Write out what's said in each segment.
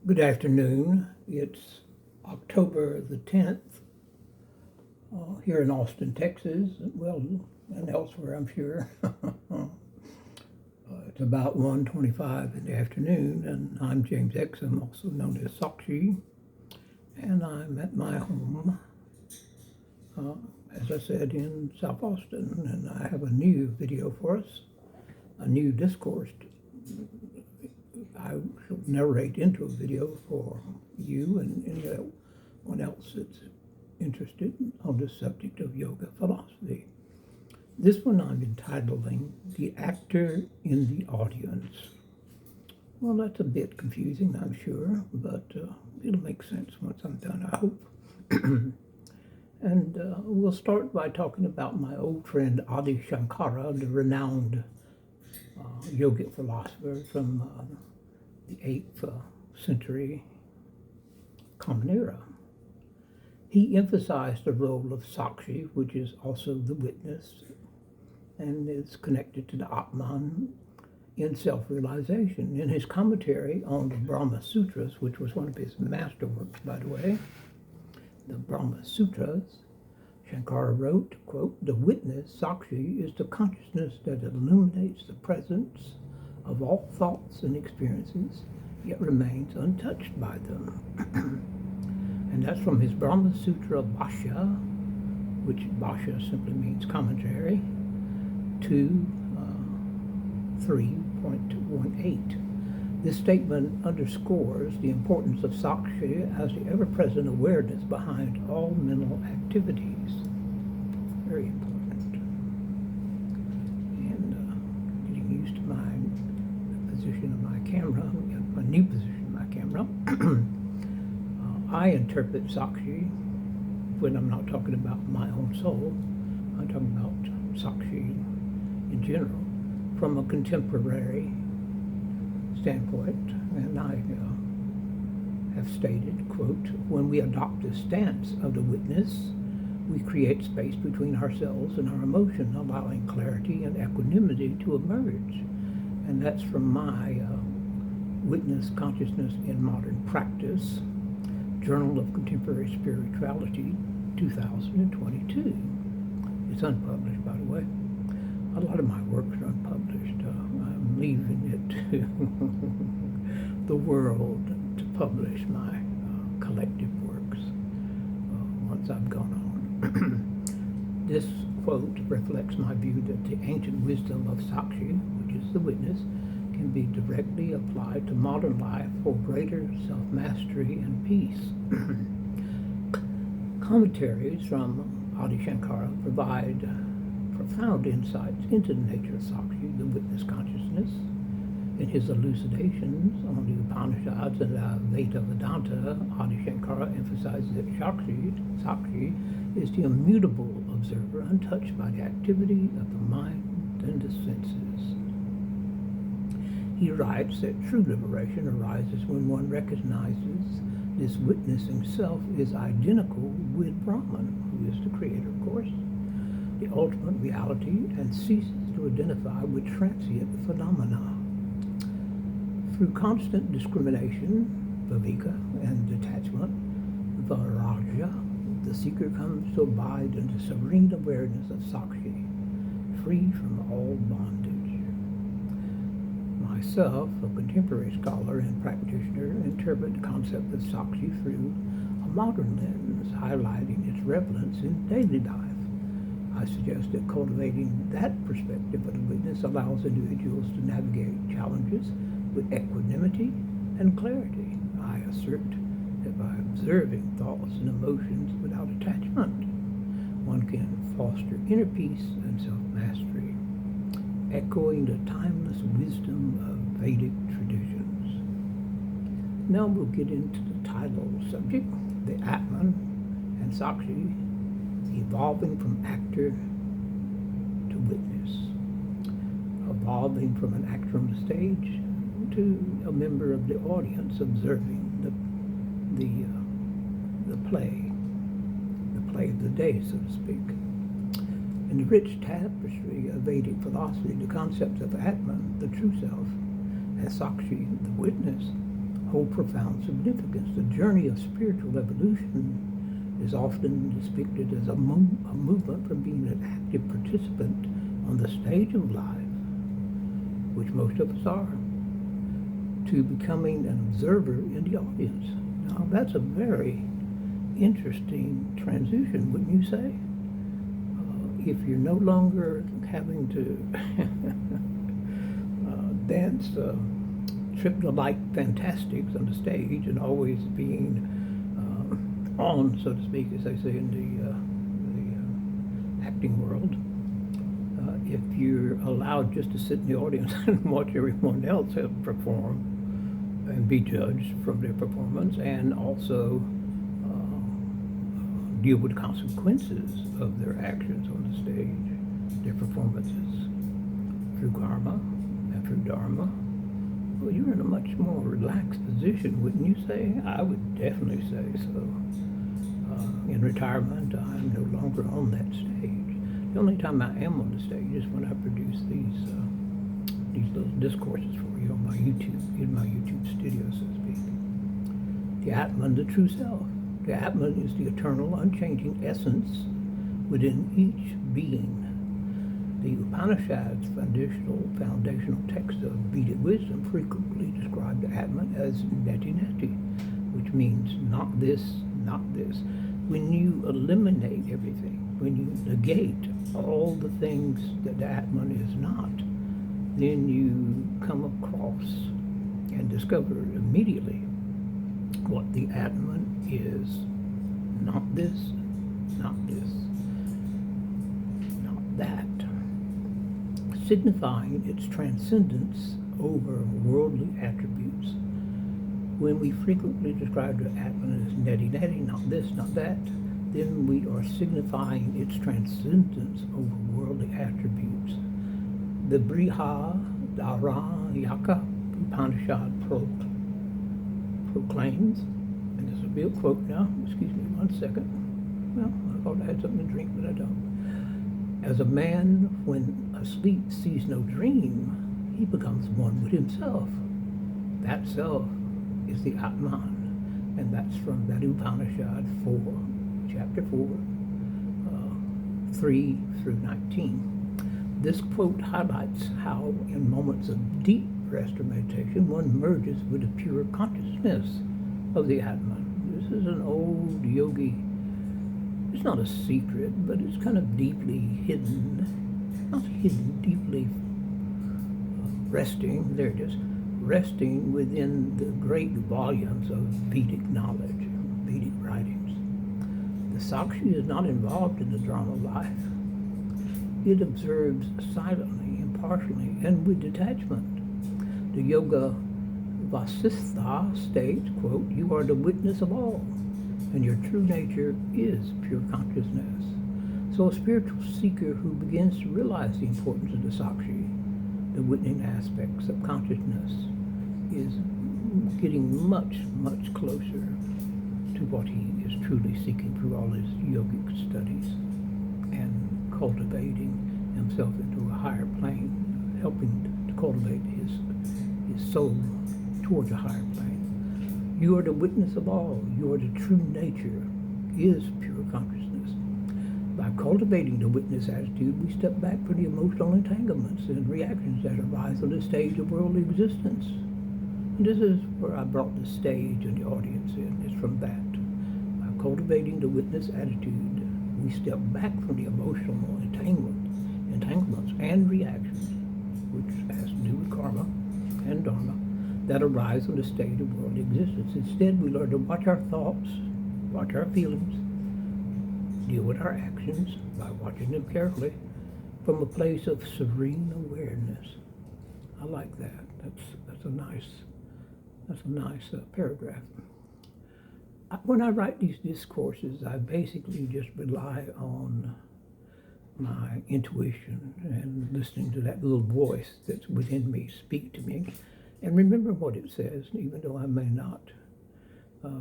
Good afternoon. It's October the 10th here in Austin, Texas. Well, and elsewhere, I'm sure. It's about 1:25 in the afternoon, and I'm James Exum, also known as Sakshi, and I'm at my home, as I said, in South Austin, and I have a new video for us, a new discourse. I shall narrate into a video for you and anyone else that's interested on the subject of yoga philosophy. This one I'm entitling The Actor in the Audience. Well, that's a bit confusing, I'm sure, but it'll make sense once I'm done, I hope. And we'll start by talking about my old friend Adi Shankara, the renowned yogic philosopher from the 8th century Common Era. He emphasized the role of Sakshi, which is also the witness, and is connected to the Atman in self-realization. In his commentary on the Brahma Sutras, which was one of his masterworks, by the way, the Brahma Sutras, Shankara wrote, quote, "The witness, Sakshi, is the consciousness that illuminates the presence of all thoughts and experiences, yet remains untouched by them." And that's from his Brahma Sutra Bhashya, which Bhashya simply means commentary, to 3.18. This statement underscores the importance of Sakshi as the ever-present awareness behind all mental activities. Very important. And getting used to the position of my camera, my new position of my camera. I interpret Sakshi, when I'm not talking about my own soul, I'm talking about Sakshi in general, from a contemporary standpoint, and I have stated, quote, "When we adopt the stance of the witness, we create space between ourselves and our emotion, allowing clarity and equanimity to emerge." And that's from my Witness Consciousness in Modern Practice, Journal of Contemporary Spirituality, 2022. It's unpublished, by the way. A lot of my works are unpublished. I'm leaving it to the world to publish my collective works once I've gone on. This quote reflects my view that the ancient wisdom of Sakshi, which is the witness, can be directly applied to modern life for greater self-mastery and peace. Commentaries from Adi Shankara provide profound insights into the nature of Sakshi, the witness consciousness. In his elucidations on the Upanishads and the Vedanta, Adi Shankara emphasizes that Sakshi is the immutable observer, untouched by the activity of the mind and the senses. He writes that true liberation arises when one recognizes this witnessing self is identical with Brahman, who is the creator, of course, the ultimate reality, and ceases to identify with transient phenomena. Through constant discrimination, viveka, and detachment, vairagya, the seeker comes to abide in the serene awareness of Sakshi, free from all bondage. Myself, a contemporary scholar and practitioner, interpret the concept of Sakshi through a modern lens, highlighting its relevance in daily life. I suggest that cultivating that perspective of the witness allows individuals to navigate challenges with equanimity and clarity. I assert that by observing thoughts and emotions without attachment, one can foster inner peace and self-mastery, echoing the timeless wisdom of Vedic traditions. Now we'll get into the title subject, the Atman and Sakshi, evolving from actor to witness, evolving from an actor on the stage to a member of the audience observing the play of the day, so to speak. In the rich tapestry of Vedic philosophy, the concepts of Atman, the true self, and Sakshi, the witness, hold profound significance. The journey of spiritual evolution is often depicted as a movement from being an active participant on the stage of life, which most of us are, to becoming an observer in the audience. Now, that's a very interesting transition, wouldn't you say? If you're no longer having to dance trip-like fantastics on the stage and always being on, so to speak, as they say in the acting world, if you're allowed just to sit in the audience and watch everyone else perform and be judged from their performance, and also deal with consequences of their actions on the stage, their performances, through karma and through dharma, well, you're in a much more relaxed position, wouldn't you say? I would definitely say so. In retirement, I'm no longer on that stage. The only time I am on the stage is when I produce these little discourses for you on my YouTube, in my YouTube studio, so to speak. The Atman, the true self. The Atman is the eternal, unchanging essence within each being. The Upanishads, foundational text of Vedic wisdom, frequently describe the Atman as neti neti, which means not this, not this. When you eliminate everything, when you negate all the things that the Atman is not, then you come across and discover immediately what the Atman is. Not this, not this, not that. Signifying its transcendence over worldly attributes. When we frequently describe the Atman as neti neti, not this, not that, then we are signifying its transcendence over worldly attributes. The Brihadaranyaka Upanishad proclaims, and this will be a quote now, excuse me 1 second. Well, I thought I had something to drink, but I don't. As a man, when asleep, sees no dream, he becomes one with himself. That self is the Atman, and that's from that Upanishad 4, chapter 4, 3 through 19. This quote highlights how, in moments of deep rest or meditation, one merges with the pure consciousness of the Atman. This is an old yogi. It's not a secret, but it's kind of deeply hidden. Not hidden, deeply resting. There it is. Resting within the great volumes of Vedic knowledge, Vedic writings. The Sakshi is not involved in the drama of life. It observes silently, impartially, and with detachment. The Yoga Vasistha states, quote, "You are the witness of all, and your true nature is pure consciousness." So a spiritual seeker who begins to realize the importance of the Sakshi, the witnessing aspects of consciousness, is getting much, much closer to what he is truly seeking through all his yogic studies and cultivating himself into a higher plane, helping to cultivate his soul towards a higher plane. You are the witness of all. Your true nature is pure consciousness. By cultivating the witness attitude, we step back from the emotional entanglements and reactions that arise on the stage of worldly existence. And this is where I brought the stage and the audience in. It's from that. By cultivating the witness attitude, we step back from the emotional entanglements and reactions, which has to do with karma and dharma, that arise on the stage of worldly existence. Instead, we learn to watch our thoughts, watch our feelings, deal with our actions by watching them carefully from a place of serene awareness. I like that. That's a nice paragraph. When I write these discourses, I basically just rely on my intuition and listening to that little voice that's within me speak to me, and remember what it says, even though I may not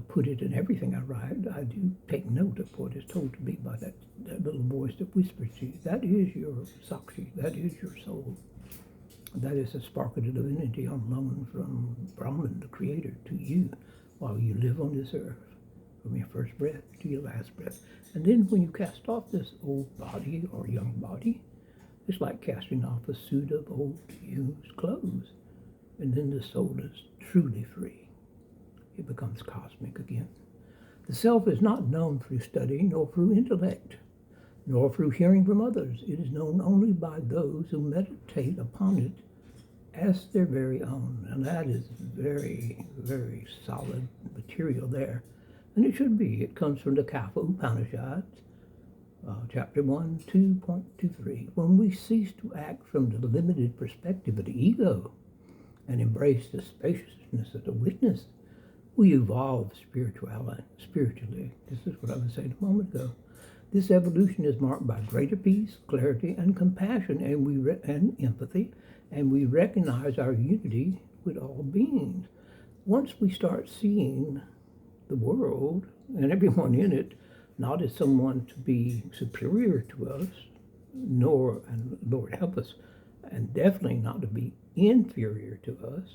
put it in everything I write. I do take note of what is told to me by that little voice that whispers to you. That is your Sakshi, that is your soul. That is a spark of divinity on loan from Brahman, the Creator, to you while you live on this earth, from your first breath to your last breath. And then when you cast off this old body or young body, it's like casting off a suit of old used clothes. And then the soul is truly free. It becomes cosmic again. The self is not known through study, nor through intellect, nor through hearing from others. It is known only by those who meditate upon it as their very own. And that is very, very solid material there. And it should be. It comes from the Kapha Upanishads, chapter 1, 2.23. When we cease to act from the limited perspective of the ego and embrace the spaciousness of the witness, we evolve spiritually. This is what I was saying a moment ago. This evolution is marked by greater peace, clarity, and compassion, and empathy, and we recognize our unity with all beings. Once we start seeing the world and everyone in it not as someone to be superior to us, nor, and Lord help us, and definitely not to be inferior to us.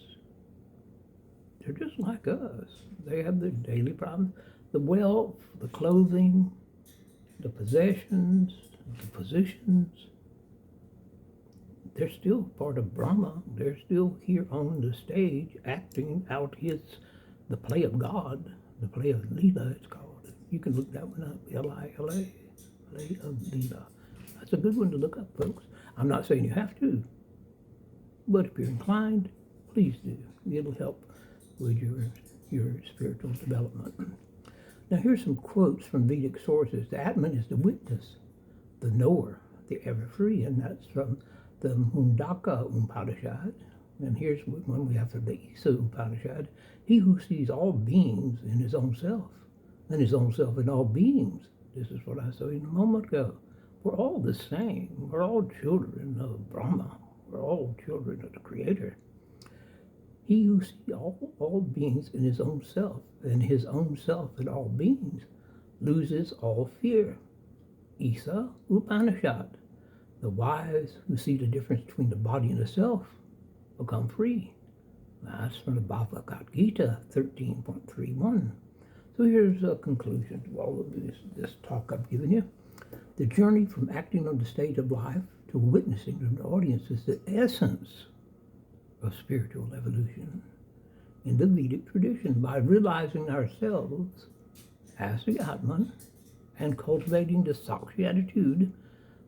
They're just like us. They have their daily problems. The wealth, the clothing, the possessions, the positions, they're still part of Brahma. They're still here on the stage acting out the play of God, the play of Leela, it's called. You can look that one up, Lila, play of Leela. That's a good one to look up, folks. I'm not saying you have to, but if you're inclined, please do. It'll help with your spiritual development. Now here's some quotes from Vedic sources. The Atman is the witness, the knower, the ever free, and that's from the Mundaka Upanishad. And here's one we have from the Exum Upanishad. He who sees all beings in his own self, and his own self in all beings. This is what I said a moment ago. We're all the same. We're all children of Brahma. We're all children of the Creator. He who sees all beings in his own self, and his own self in all beings, loses all fear. Isa Upanishad. The wise who see the difference between the body and the self become free. That's from the Bhagavad Gita 13.31. So here's a conclusion to all of this talk I've given you. The journey from acting on the stage of life to witnessing to the audience is the essence of spiritual evolution in the Vedic tradition. By realizing ourselves as the Atman and cultivating the Sakshi attitude,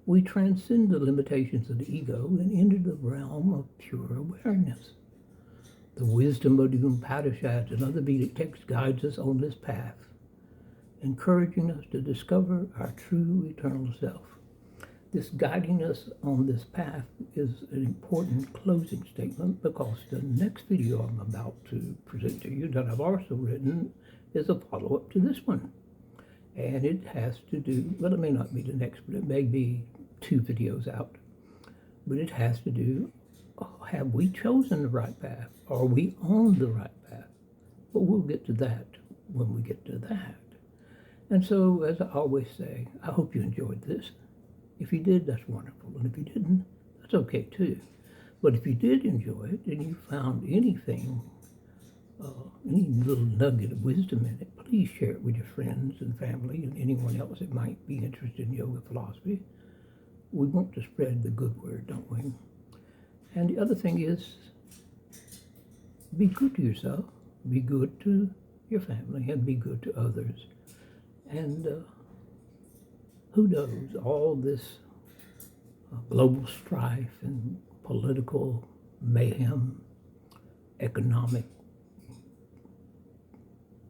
we transcend the limitations of the ego and enter the realm of pure awareness. The wisdom of the Upanishads and other Vedic texts guides us on this path, encouraging us to discover our true eternal self. This guiding us on this path is an important closing statement, because the next video I'm about to present to you that I've also written is a follow-up to this one. And it has to do, well, it may not be the next, but it may be 2 videos out. But it has to do, have we chosen the right path? Are we on the right path? But we'll get to that when we get to that. And so, as I always say, I hope you enjoyed this. If you did, that's wonderful. And if you didn't, that's okay too. But if you did enjoy it and you found anything, any little nugget of wisdom in it, please share it with your friends and family and anyone else that might be interested in yoga philosophy. We want to spread the good word, don't we? And the other thing is, be good to yourself, be good to your family, and be good to others. And who knows, all this global strife and political mayhem, economic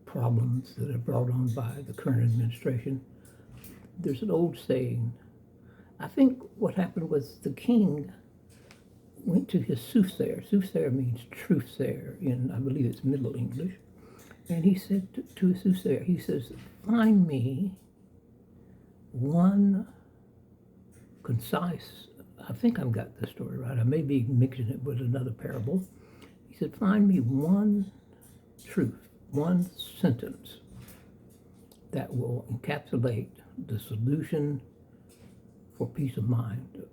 problems that are brought on by the current administration, there's an old saying. I think what happened was the king went to his soothsayer. Soothsayer means truthsayer in, I believe it's Middle English. And he said to his soothsayer, he says, find me one concise, I think I've got the story right, I may be mixing it with another parable. He said, find me one truth, one sentence that will encapsulate the solution for peace of mind,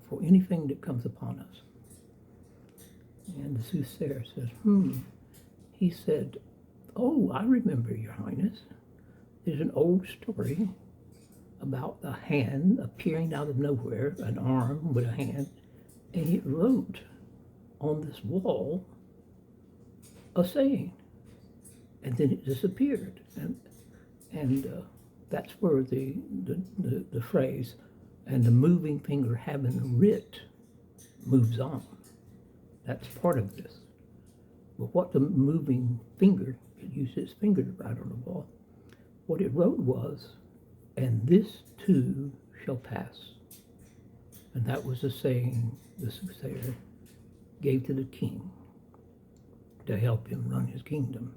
for anything that comes upon us. And the soothsayer says, He said, "Oh, I remember, Your Highness. There's an old story about a hand appearing out of nowhere, an arm with a hand, and it wrote on this wall a saying, and then it disappeared." And that's where the phrase, "and the moving finger having writ," moves on. That's part of this. But what the moving finger, it used its finger to write on the wall, what it wrote was, "and this too shall pass." And that was the saying the soothsayer gave to the king to help him run his kingdom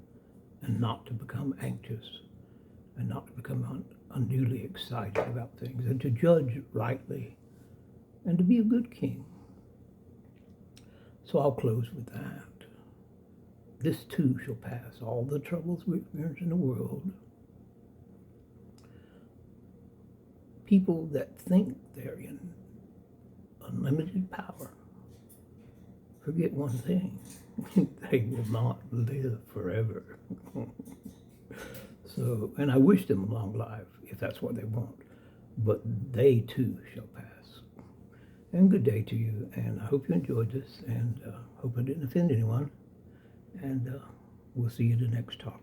and not to become anxious and not to become unduly excited about things, and to judge rightly and to be a good king. So I'll close with that. This too shall pass. All the troubles we experience in the world, people that think they're in unlimited power forget one thing: they will not live forever. So, and I wish them a long life if that's what they want, but they too shall pass. And good day to you, and I hope you enjoyed this, and hope I didn't offend anyone, and we'll see you in the next talk.